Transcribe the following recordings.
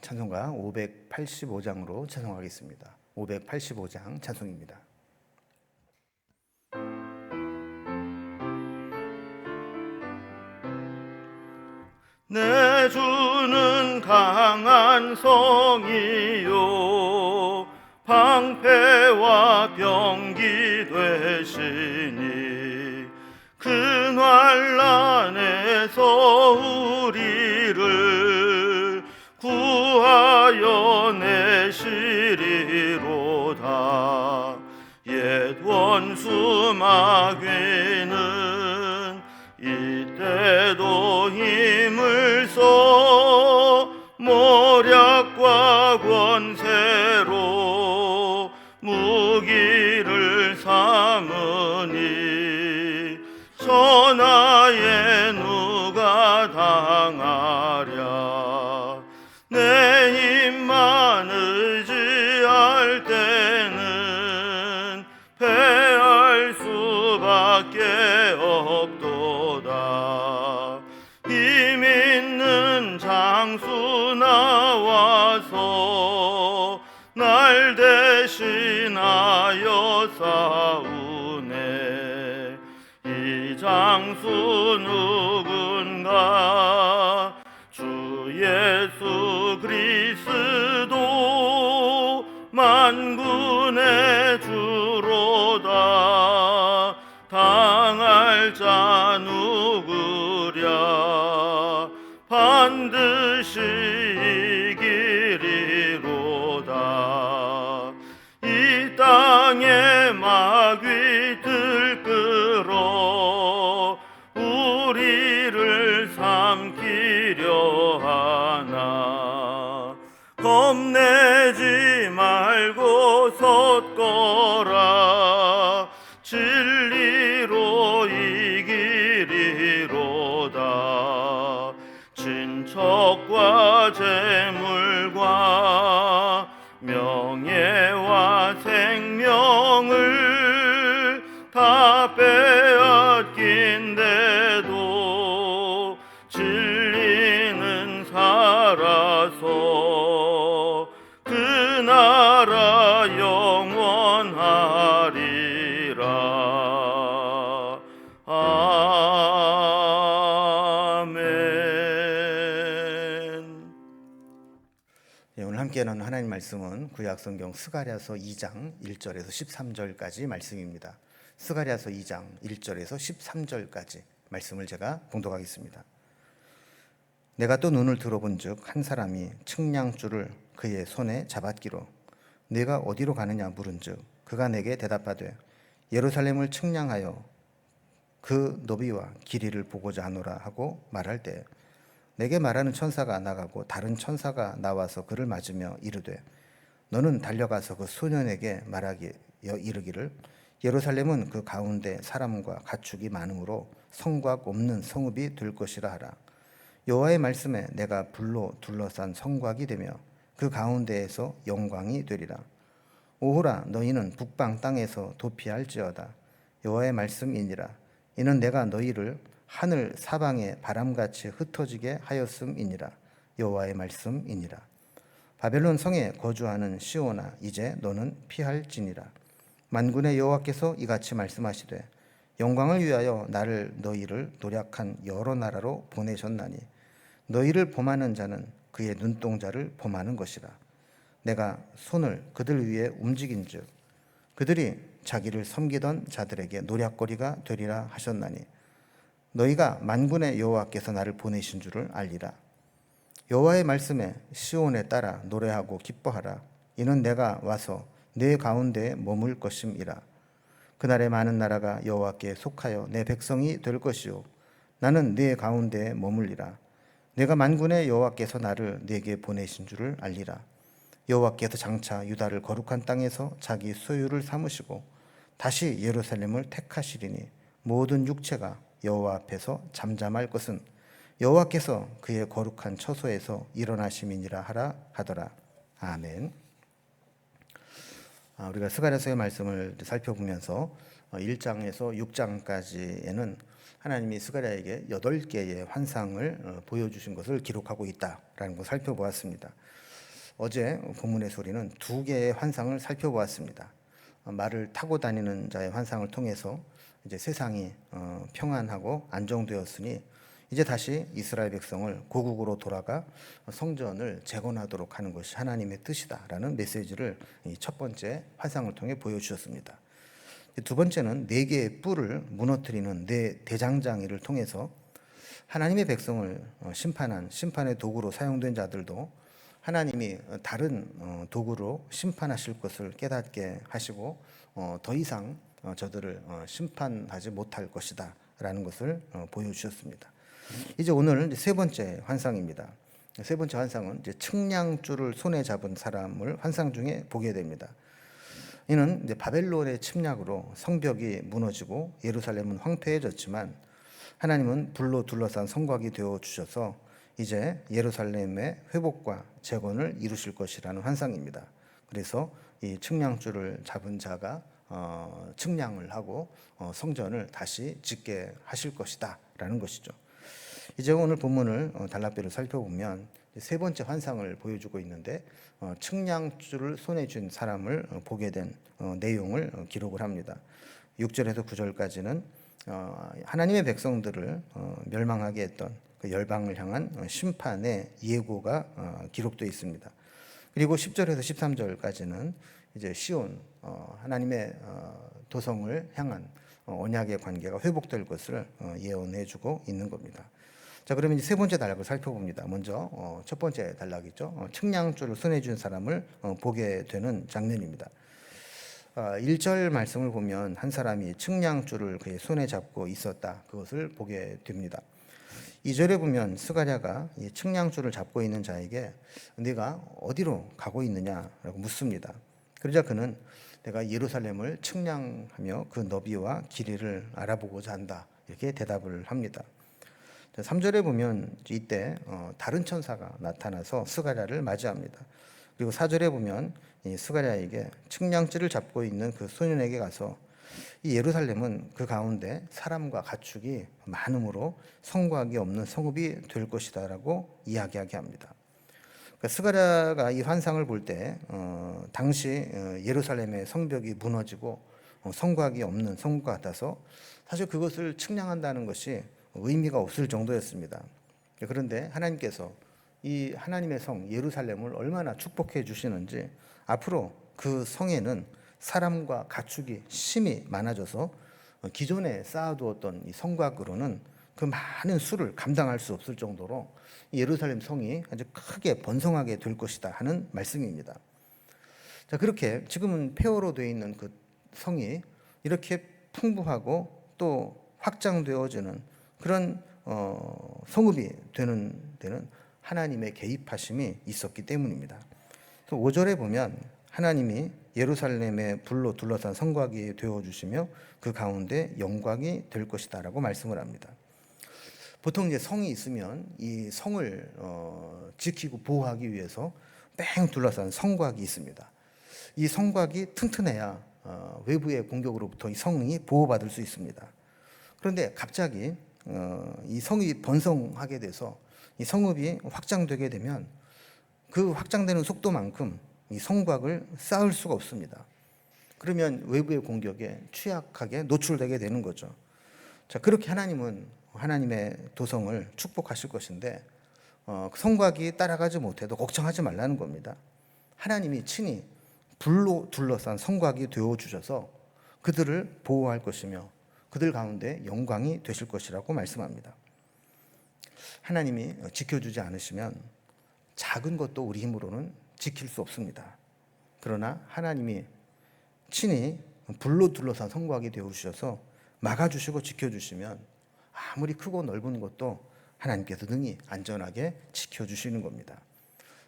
찬송가 585장으로 찬송하겠습니다. 585장 찬송입니다. 내 주는 강한 성이요 방패와 병기 되시니 그 난란에서 우리를 구하여 내시리로다. 옛 원수 마귀는 이때도 힘을 써 모략과 권세로 무기를 삼으니 천하에 누가 당하랴. 내 힘만 의지할 때는 패할 수밖에 없도다. 힘 있는 장수 나와서 날 대신하여 싸우네. 이 장수 누군가? 주 예수 그리스도 만군의 주로다. 당할 자 누구랴? 반드시 이기리로다. 이 땅에 마귀 들끓어 우리를 삼키려 하나. 겁내지 말고 섰거라. 진리로 이기리로다. 친척과 재물과 명예와 생명을 다 빼앗긴데도 진리는 살아서 그 나라 영원하리라. 아멘. 오늘 함께 나눈 하나님 말씀은 구약성경 스가랴서 2장 1절에서 13절까지 말씀입니다. 스가랴서 2장 1절에서 13절까지 말씀을 제가 봉독하겠습니다. 내가 또 눈을 들어본즉 한 사람이 측량줄을 그의 손에 잡았기로 네가 어디로 가느냐 물은즉 그가 내게 대답하되 예루살렘을 측량하여 그 너비와 길이를 보고자 하노라 하고 말할 때 내게 말하는 천사가 나가고 다른 천사가 나와서 그를 맞으며 이르되 너는 달려가서 그 소년에게 말하기에 이르기를 예루살렘은 그 가운데 사람과 가축이 많으므로 성곽 없는 성읍이 될 것이라 하라. 여호와의 말씀에 내가 불로 둘러싼 성곽이 되며 그 가운데에서 영광이 되리라. 오호라 너희는 북방 땅에서 도피할지어다. 여호와의 말씀이니라. 이는 내가 너희를 하늘 사방에 바람같이 흩어지게 하였음이니라. 여호와의 말씀이니라. 바벨론 성에 거주하는 시온아 이제 너는 피할지니라. 만군의 여호와께서 이같이 말씀하시되 영광을 위하여 나를 너희를 노력한 여러 나라로 보내셨나니 너희를 범하는 자는 그의 눈동자를 범하는 것이라. 내가 손을 그들 위에 움직인즉 그들이 자기를 섬기던 자들에게 노략거리가 되리라 하셨나니 너희가 만군의 여호와께서 나를 보내신 줄을 알리라. 여호와의 말씀에 시온에 따라 노래하고 기뻐하라. 이는 내가 와서 내 가운데에 머물 것임이라. 그날에 많은 나라가 여호와께 속하여 내 백성이 될 것이요 나는 내 가운데에 머물리라. 내가 만군의 여호와께서 나를 네게 보내신 줄을 알리라. 여호와께서 장차 유다를 거룩한 땅에서 자기 소유를 삼으시고 다시 예루살렘을 택하시리니 모든 육체가 여호와 앞에서 잠잠할 것은 여호와께서 그의 거룩한 처소에서 일어나심이니라 하라 하더라. 아멘. 우리가 스가랴서의 말씀을 살펴보면서 1장에서 6장까지에는 하나님이 스가랴에게 8개의 환상을 보여주신 것을 기록하고 있다라는 것을 살펴보았습니다. 어제 본문에서 우리는 두 개의 환상을 살펴보았습니다. 말을 타고 다니는 자의 환상을 통해서 이제 세상이 평안하고 안정되었으니 이제 다시 이스라엘 백성을 고국으로 돌아가 성전을 재건하도록 하는 것이 하나님의 뜻이다라는 메시지를 이 첫 번째 환상을 통해 보여주셨습니다. 두 번째는 네 개의 뿔을 무너뜨리는 네 대장장이를 통해서 하나님의 백성을 심판한 심판의 도구로 사용된 자들도 하나님이 다른 도구로 심판하실 것을 깨닫게 하시고 더 이상 저들을 심판하지 못할 것이다 라는 것을 보여주셨습니다. 이제 오늘 세 번째 환상입니다. 세 번째 환상은 이제 측량줄을 손에 잡은 사람을 환상 중에 보게 됩니다. 이는 이제 바벨론의 침략으로 성벽이 무너지고 예루살렘은 황폐해졌지만 하나님은 불로 둘러싼 성곽이 되어 주셔서 이제 예루살렘의 회복과 재건을 이루실 것이라는 환상입니다. 그래서 이 측량줄을 잡은 자가 측량을 하고 성전을 다시 짓게 하실 것이다라는 것이죠. 이제 오늘 본문을 단락별로 살펴보면 세 번째 환상을 보여주고 있는데 측량줄을 손에 쥔 사람을 보게 된 내용을 기록을 합니다. 6절에서 9절까지는 하나님의 백성들을 멸망하게 했던 그 열방을 향한 심판의 예고가 기록되어 있습니다. 그리고 10절에서 13절까지는 이제 시온 하나님의 도성을 향한 언약의 관계가 회복될 것을 예언해주고 있는 겁니다. 자, 그러면 이제 세 번째 단락을 살펴봅니다. 먼저 첫 번째 단락이죠. 측량줄을 손에 쥔 사람을 보게 되는 장면입니다. 1절 말씀을 보면 한 사람이 측량줄을 그의 손에 잡고 있었다. 그것을 보게 됩니다. 2절에 보면 스가랴가 이 측량줄을 잡고 있는 자에게 네가 어디로 가고 있느냐라고 묻습니다. 그러자 그는 내가 예루살렘을 측량하며 그 너비와 길이를 알아보고자 한다. 이렇게 대답을 합니다. 3절에 보면 이때 다른 천사가 나타나서 스가랴를 맞이합니다. 그리고 4절에 보면 이 스가랴에게 측량줄을 잡고 있는 그 소년에게 가서 이 예루살렘은 그 가운데 사람과 가축이 많음으로 성곽이 없는 성읍이 될 것이다라고 이야기하게 합니다. 그러니까 스가랴가 이 환상을 볼 때 당시 예루살렘의 성벽이 무너지고 성곽이 없는 성읍 같아서 사실 그것을 측량한다는 것이 의미가 없을 정도였습니다. 그런데 하나님께서 이 하나님의 성 예루살렘을 얼마나 축복해 주시는지 앞으로 그 성에는 사람과 가축이 심히 많아져서 기존에 쌓아두었던 이 성곽으로는 그 많은 수를 감당할 수 없을 정도로 예루살렘 성이 아주 크게 번성하게 될 것이다 하는 말씀입니다. 자, 그렇게 지금은 폐허로 되어 있는 그 성이 이렇게 풍부하고 또 확장되어지는 그런 성읍이 되는 데는 하나님의 개입하심이 있었기 때문입니다. 5절에 보면 하나님이 예루살렘의 불로 둘러싼 성곽이 되어주시며 그 가운데 영광이 될 것이다라고 말씀을 합니다. 보통 이제 성이 있으면 이 성을 지키고 보호하기 위해서 뺑 둘러싼 성곽이 있습니다. 이 성곽이 튼튼해야 외부의 공격으로부터 이 성이 보호받을 수 있습니다. 그런데 갑자기 이 성이 번성하게 돼서 이 성읍이 확장되게 되면 그 확장되는 속도만큼 이 성곽을 쌓을 수가 없습니다. 그러면 외부의 공격에 취약하게 노출되게 되는 거죠. 자, 그렇게 하나님은 하나님의 도성을 축복하실 것인데 성곽이 따라가지 못해도 걱정하지 말라는 겁니다. 하나님이 친히 불로 둘러싼 성곽이 되어 주셔서 그들을 보호할 것이며 그들 가운데 영광이 되실 것이라고 말씀합니다. 하나님이 지켜주지 않으시면 작은 것도 우리 힘으로는 지킬 수 없습니다. 그러나 하나님이 친히 불로 둘러싼 성곽이 되어 주셔서 막아주시고 지켜주시면 아무리 크고 넓은 것도 하나님께서 능히 안전하게 지켜주시는 겁니다.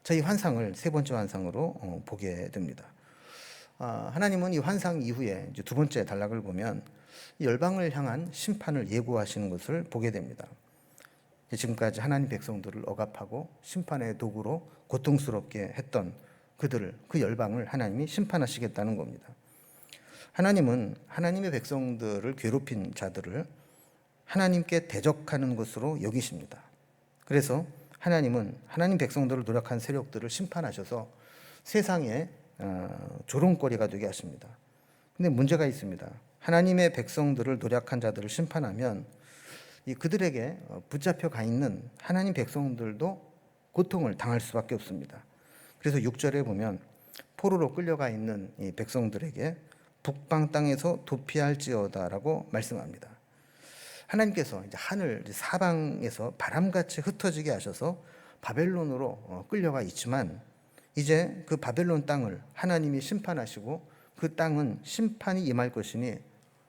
자, 이 환상을 세 번째 환상으로 보게 됩니다. 하나님은 이 환상 이후에 이제 두 번째 단락을 보면 열방을 향한 심판을 예고하시는 것을 보게 됩니다. 지금까지 하나님 백성들을 억압하고 심판의 도구로 고통스럽게 했던 그들을, 그 열방을 하나님이 심판하시겠다는 겁니다. 하나님은 하나님의 백성들을 괴롭힌 자들을 하나님께 대적하는 것으로 여기십니다. 그래서 하나님은 하나님 백성들을 노력한 세력들을 심판하셔서 세상의 조롱거리가 되게 하십니다. 근데 문제가 있습니다. 하나님의 백성들을 노략한 자들을 심판하면 그들에게 붙잡혀 가 있는 하나님 백성들도 고통을 당할 수밖에 없습니다. 그래서 6절에 보면 포로로 끌려가 있는 이 백성들에게 북방 땅에서 도피할지어다라고 말씀합니다. 하나님께서 이제 하늘 사방에서 바람같이 흩어지게 하셔서 바벨론으로 끌려가 있지만 이제 그 바벨론 땅을 하나님이 심판하시고 그 땅은 심판이 임할 것이니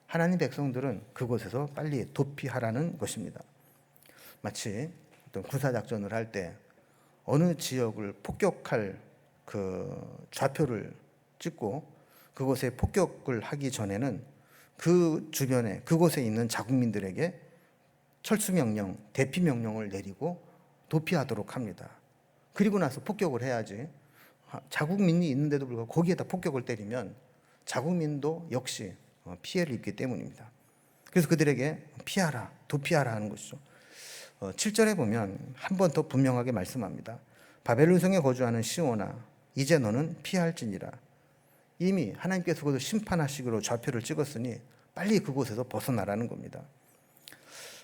하나님 백성들은 그곳에서 빨리 도피하라는 것입니다. 마치 어떤 군사작전을 할 때 어느 지역을 폭격할 그 좌표를 찍고 그곳에 폭격을 하기 전에는 그 주변에 그곳에 있는 자국민들에게 철수 명령, 대피 명령을 내리고 도피하도록 합니다. 그리고 나서 폭격을 해야지 자국민이 있는데도 불구하고 거기에다 폭격을 때리면 자국민도 역시 피해를 입기 때문입니다. 그래서 그들에게 피하라, 도피하라 하는 것이죠. 7절에 보면 한 번 더 분명하게 말씀합니다. 바벨론 성에 거주하는 시온아, 이제 너는 피할지니라. 이미 하나님께서 그것을 심판하시기로 좌표를 찍었으니 빨리 그곳에서 벗어나라는 겁니다.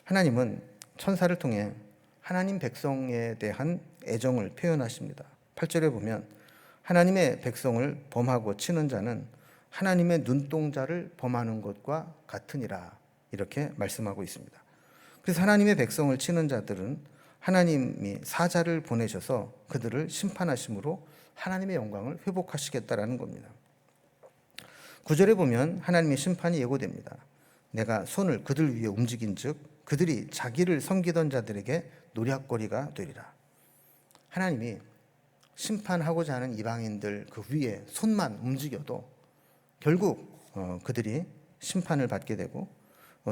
하나님은 천사를 통해 하나님 백성에 대한 애정을 표현하십니다. 8절에 보면 하나님의 백성을 범하고 치는 자는 하나님의 눈동자를 범하는 것과 같으니라 이렇게 말씀하고 있습니다. 그래서 하나님의 백성을 치는 자들은 하나님이 사자를 보내셔서 그들을 심판하심으로 하나님의 영광을 회복하시겠다라는 겁니다. 9절에 보면 하나님의 심판이 예고됩니다. 내가 손을 그들 위에 움직인즉 그들이 자기를 섬기던 자들에게 노략거리가 되리라. 하나님이 심판하고자 하는 이방인들 그 위에 손만 움직여도 결국 그들이 심판을 받게 되고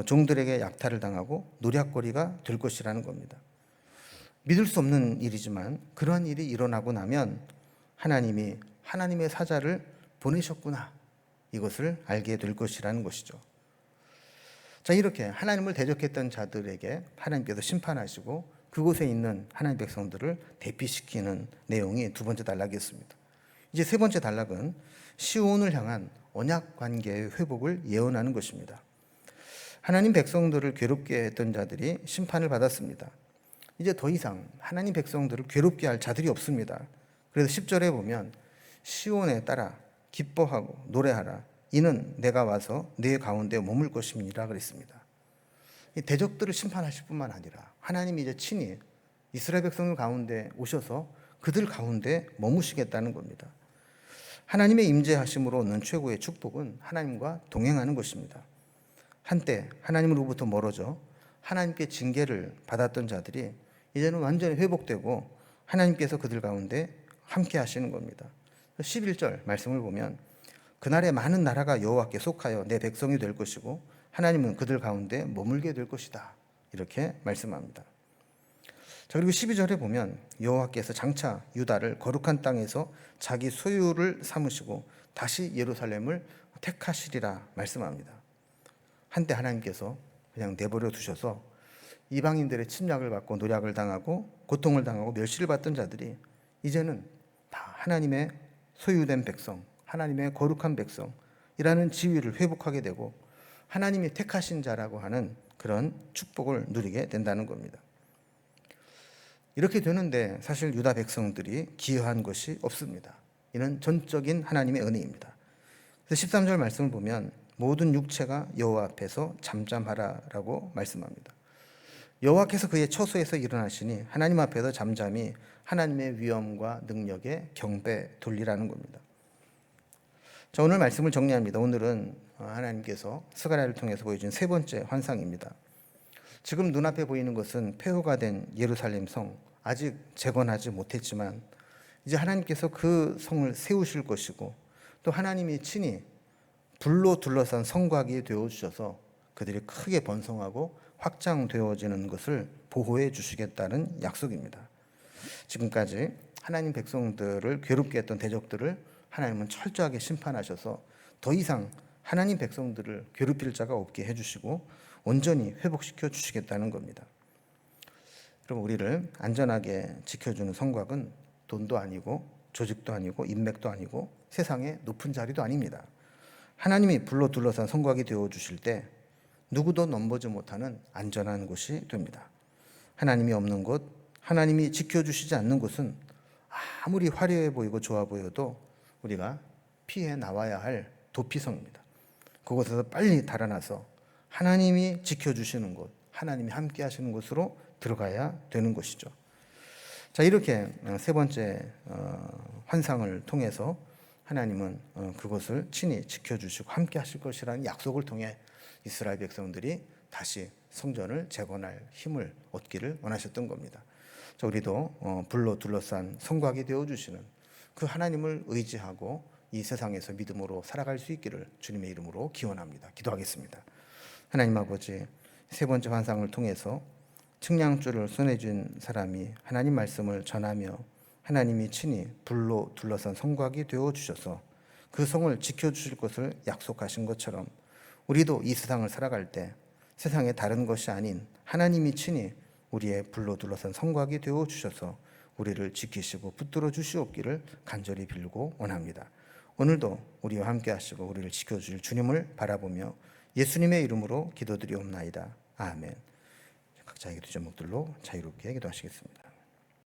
종들에게 약탈을 당하고 노략거리가 될 것이라는 겁니다. 믿을 수 없는 일이지만 그러한 일이 일어나고 나면 하나님이 하나님의 사자를 보내셨구나 이것을 알게 될 것이라는 것이죠. 자, 이렇게 하나님을 대적했던 자들에게 하나님께서 심판하시고 그곳에 있는 하나님 백성들을 대피시키는 내용이 두 번째 단락이었습니다. 이제 세 번째 단락은 시온을 향한 언약 관계의 회복을 예언하는 것입니다. 하나님 백성들을 괴롭게 했던 자들이 심판을 받았습니다. 이제 더 이상 하나님 백성들을 괴롭게 할 자들이 없습니다. 그래서 10절에 보면 시온에 따라 기뻐하고 노래하라. 이는 내가 와서 네 가운데 머물 것입니다. 그랬습니다. 이 대적들을 심판하실 뿐만 아니라 하나님이 이제 친히 이스라엘 백성들 가운데 오셔서 그들 가운데 머무시겠다는 겁니다. 하나님의 임재하심으로 얻는 최고의 축복은 하나님과 동행하는 것입니다. 한때 하나님으로부터 멀어져 하나님께 징계를 받았던 자들이 이제는 완전히 회복되고 하나님께서 그들 가운데 함께 하시는 겁니다. 11절 말씀을 보면 그날에 많은 나라가 여호와께 속하여 내 백성이 될 것이고 하나님은 그들 가운데 머물게 될 것이다. 이렇게 말씀합니다. 자, 그리고 12절에 보면 여호와께서 장차 유다를 거룩한 땅에서 자기 소유를 삼으시고 다시 예루살렘을 택하시리라 말씀합니다. 한때 하나님께서 그냥 내버려 두셔서 이방인들의 침략을 받고 노략을 당하고 고통을 당하고 멸시를 받던 자들이 이제는 다 하나님의 소유된 백성, 하나님의 거룩한 백성이라는 지위를 회복하게 되고 하나님이 택하신 자라고 하는 그런 축복을 누리게 된다는 겁니다. 이렇게 되는데 사실 유다 백성들이 기여한 것이 없습니다. 이는 전적인 하나님의 은혜입니다. 그래서 13절 말씀을 보면 모든 육체가 여호와 앞에서 잠잠하라라고 말씀합니다. 여호와께서 그의 처소에서 일어나시니 하나님 앞에서 잠잠히 하나님의 위엄과 능력에 경배 돌리라는 겁니다. 자, 오늘 말씀을 정리합니다. 오늘은 하나님께서 스가랴를 통해서 보여준 세 번째 환상입니다. 지금 눈앞에 보이는 것은 폐허가 된 예루살렘 성, 아직 재건하지 못했지만 이제 하나님께서 그 성을 세우실 것이고 또 하나님이 친히 불로 둘러싼 성곽이 되어주셔서 그들이 크게 번성하고 확장되어지는 것을 보호해 주시겠다는 약속입니다. 지금까지 하나님 백성들을 괴롭게 했던 대적들을 하나님은 철저하게 심판하셔서 더 이상 하나님 백성들을 괴롭힐 자가 없게 해주시고 온전히 회복시켜 주시겠다는 겁니다. 그럼 우리를 안전하게 지켜주는 성곽은 돈도 아니고 조직도 아니고 인맥도 아니고 세상의 높은 자리도 아닙니다. 하나님이 불로 둘러싼 성곽이 되어 주실 때 누구도 넘보지 못하는 안전한 곳이 됩니다. 하나님이 없는 곳, 하나님이 지켜주시지 않는 곳은 아무리 화려해 보이고 좋아 보여도 우리가 피해 나와야 할 도피성입니다. 그곳에서 빨리 달아나서 하나님이 지켜주시는 곳, 하나님이 함께 하시는 곳으로 들어가야 되는 것이죠. 자, 이렇게 세 번째 환상을 통해서 하나님은 그것을 친히 지켜주시고 함께 하실 것이라는 약속을 통해 이스라엘 백성들이 다시 성전을 재건할 힘을 얻기를 원하셨던 겁니다. 자, 우리도 불로 둘러싼 성곽이 되어주시는 그 하나님을 의지하고 이 세상에서 믿음으로 살아갈 수 있기를 주님의 이름으로 기원합니다. 기도하겠습니다. 하나님 아버지, 세 번째 환상을 통해서 측량줄을 손에 쥔 사람이 하나님 말씀을 전하며 하나님이 친히 불로 둘러싼 성곽이 되어주셔서 그 성을 지켜주실 것을 약속하신 것처럼 우리도 이 세상을 살아갈 때 세상에 다른 것이 아닌 하나님이 친히 우리의 불로 둘러싼 성곽이 되어주셔서 우리를 지키시고 붙들어 주시옵기를 간절히 빌고 원합니다. 오늘도 우리와 함께 하시고 우리를 지켜주실 주님을 바라보며 예수님의 이름으로 기도드리옵나이다. 아멘. 각자의 기도 제목들로 자유롭게 기도하시겠습니다.